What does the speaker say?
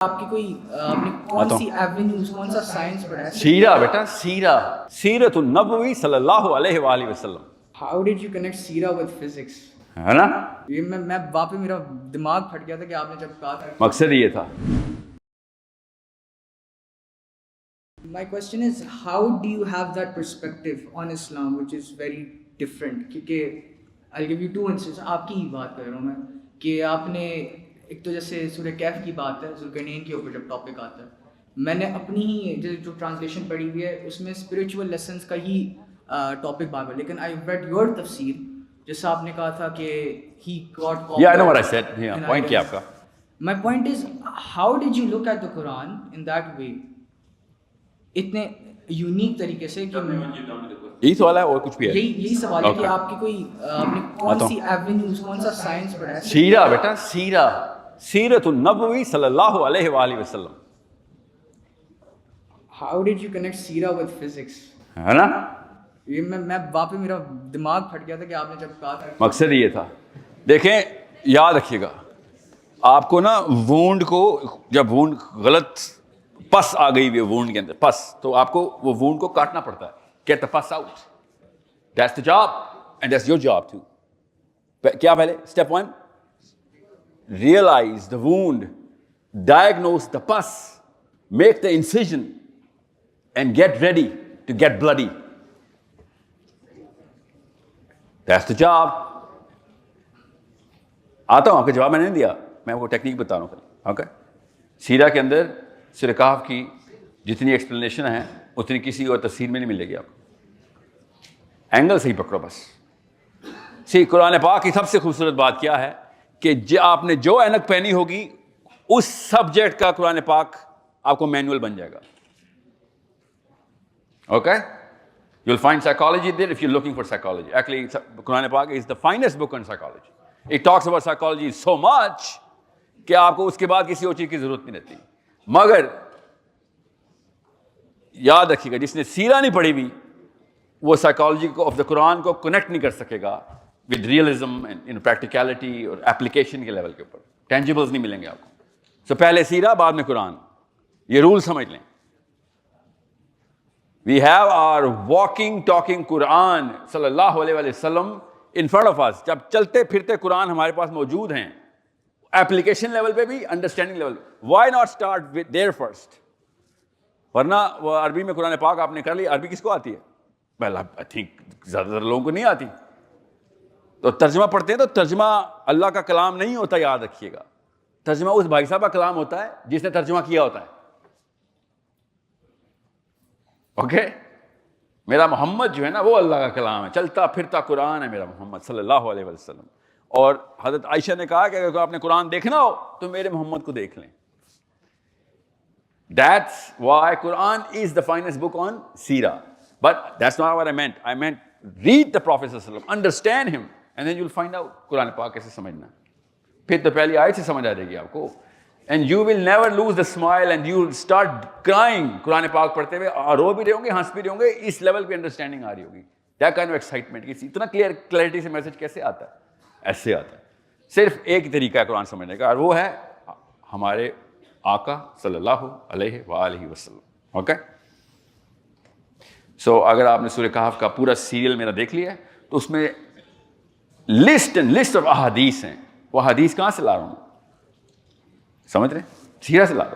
آپ کی کوئی آپ نے کون سی ایونیوز کون سا سائنس پڑھا ہے؟ سیرہ بیٹا، سیرت النبوی صلی اللہ علیہ وآلہ وسلم. How did you connect seerah with physics? ہے نا، یہ میں واپس میرا دماغ پھٹ گیا تھا کہ آپ نے جب کہا تھا. مقصد یہ تھا. My question is, how do you have that perspective on Islam which is very different? کیونکہ I'll give you two instances. آپ کی ہی بات کر رہا ہوں میں کہ آپ نے ایک تو جیسے سورہ کہف کی بات ہے، ذوالقرنین کے اوپر جب ٹاپک آتا ہے، میں نے اپنی ہی جو ٹرانسلیشن پڑھی ہوئی ہے اس میں اسپریچول لیسنس کا ہی ٹاپک بات ہے، لیکن آئی ریڈ یور تفسیر جیسا آپ نے کہا تھا کہ he got Yeah, I know what I said. Yeah, point کیا آپ کا؟ My point is, how did you look at the Quran in that way? اتنے یونیک طریقے سے کہ یہی سوال ہے اور کچھ بھی ہے؟ یہی سوال ہے کہ آپ کی کوئی آپ نے کون سی ایونیوز کون سا سائنس پڑھا ہے؟ سیرہ بیٹا، سیرت النبوی صلی اللہ علیہ وآلہ وسلم. How did you connect seerah with physics? ہے نا، یہ میں واپس میرا دماغ پھٹ گیا تھا کہ آپ نے جب کہا تھا. مقصد یہ تھا. دیکھیں، یاد رکھیے گا، آپ کو نا وونڈ کو جب وونڈ غلط پس آ گئی ہوئی وونڈ کے اندر پس، تو آپ کو وہ وونڈ کو کاٹنا پڑتا ہے. Get the pus out. That's the job and that's your job too. کیا پہلے step 1، realize the wound, diagnose the pus, make the incision and get ready to get bloody. That's the job. آتا ہوں، آپ کا جواب میں نے نہیں دیا، میں آپ کو ٹیکنیک بتا رہا ہوں. اوکے، سیرہ کے اندر سورہ کہف کی جتنی ایکسپلینیشن ہے اتنی کسی اور تفسیر میں نہیں ملے گی آپ کو. اینگل صحیح پکڑو بس. قرآن پاک کی سب سے خوبصورت بات کیا ہے کہ آپ نے جو اینک پہنی ہوگی اس سبجیکٹ کا قرآن پاک آپ کو مینول بن جائے گا. Okay, you will find psychology there if you looking for psychology. Actually Quran Pak is the finest book on psychology. It talks about psychology so much کہ آپ کو اس کے بعد کسی اور چیز کی ضرورت نہیں رہتی. مگر یاد رکھیے گا، جس نے سیرہ نہیں پڑھی ہوئی وہ سائیکالوجی کو آف دا قرآن کو کنیکٹ نہیں کر سکے گا ود ریئلزم اینڈ پریکٹیکلٹی اور اپلیکیشن کے لیول کے اوپر. ٹینجیبلز نہیں ملیں گے آپ کو. سو پہلے سیرہ بعد میں قرآن، یہ رول سمجھ لیں. We have our walking talking Quran صلی اللہ علیہ وسلم ان فرنٹ آف اس. جب چلتے پھرتے قرآن ہمارے پاس موجود ہیں، ایپلیکیشن لیول پہ بھی، انڈرسٹینڈنگ لیول پہ. Why not start with their first? ورنہ وہ عربی میں قرآن پاک آپ نے کر لی. عربی کس کو آتی ہے؟ ویل آئی تھنک زیادہ تر لوگوں کو نہیں آتی. تو ترجمہ پڑھتے ہیں تو ترجمہ اللہ کا کلام نہیں ہوتا، یاد رکھیے گا. ترجمہ اس بھائی صاحب کا کلام ہوتا ہے جس نے ترجمہ کیا ہوتا ہے. اوکے، میرا محمد جو ہے نا وہ اللہ کا کلام ہے، چلتا پھرتا قرآن ہے میرا محمد صلی اللہ علیہ وسلم. اور حضرت عائشہ نے کہا کہ اگر آپ نے قرآن دیکھنا ہو تو میرے محمد کو دیکھ لیں. That's why Quran is the finest book on Seerah. But that's not what I meant. I meant read the Prophet sallallahu alaihi wasallam, understand him, and then you'll find out قرآن پاک کیسے سمجھنا. پھر تو پہلی آیت سے سمجھ آ جائے گی آپ کو. And you will never lose the smile and you'll start crying قرآن پاک پڑھتے ہوئے. رو بھی رہے ہوں گے، ہنس بھی رہے ہوں گے. اس لیول پہ انڈرسٹینڈنگ آ رہی ہوگی. That kind of excitement. اتنا کلیئرٹی سے میسج کیسے آتا ہے؟ ایسے آتا ہے. صرف ایک طریقہ ہے قرآن سمجھنے کا، اور وہ ہے ہمارے آقا صلی اللہ علیہ وآلہ وسلم. اوکے، سو اگر آپ نے سورہ کہف کا پورا سیریل میرا دیکھ لیا ہے تو اس میں لسٹ آف احادیث ہیں. وہ حدیث کہاں سے لا رہا ہوں؟ سمجھ رہے ہیں؟ سیرہ سے لا رہا ہوں.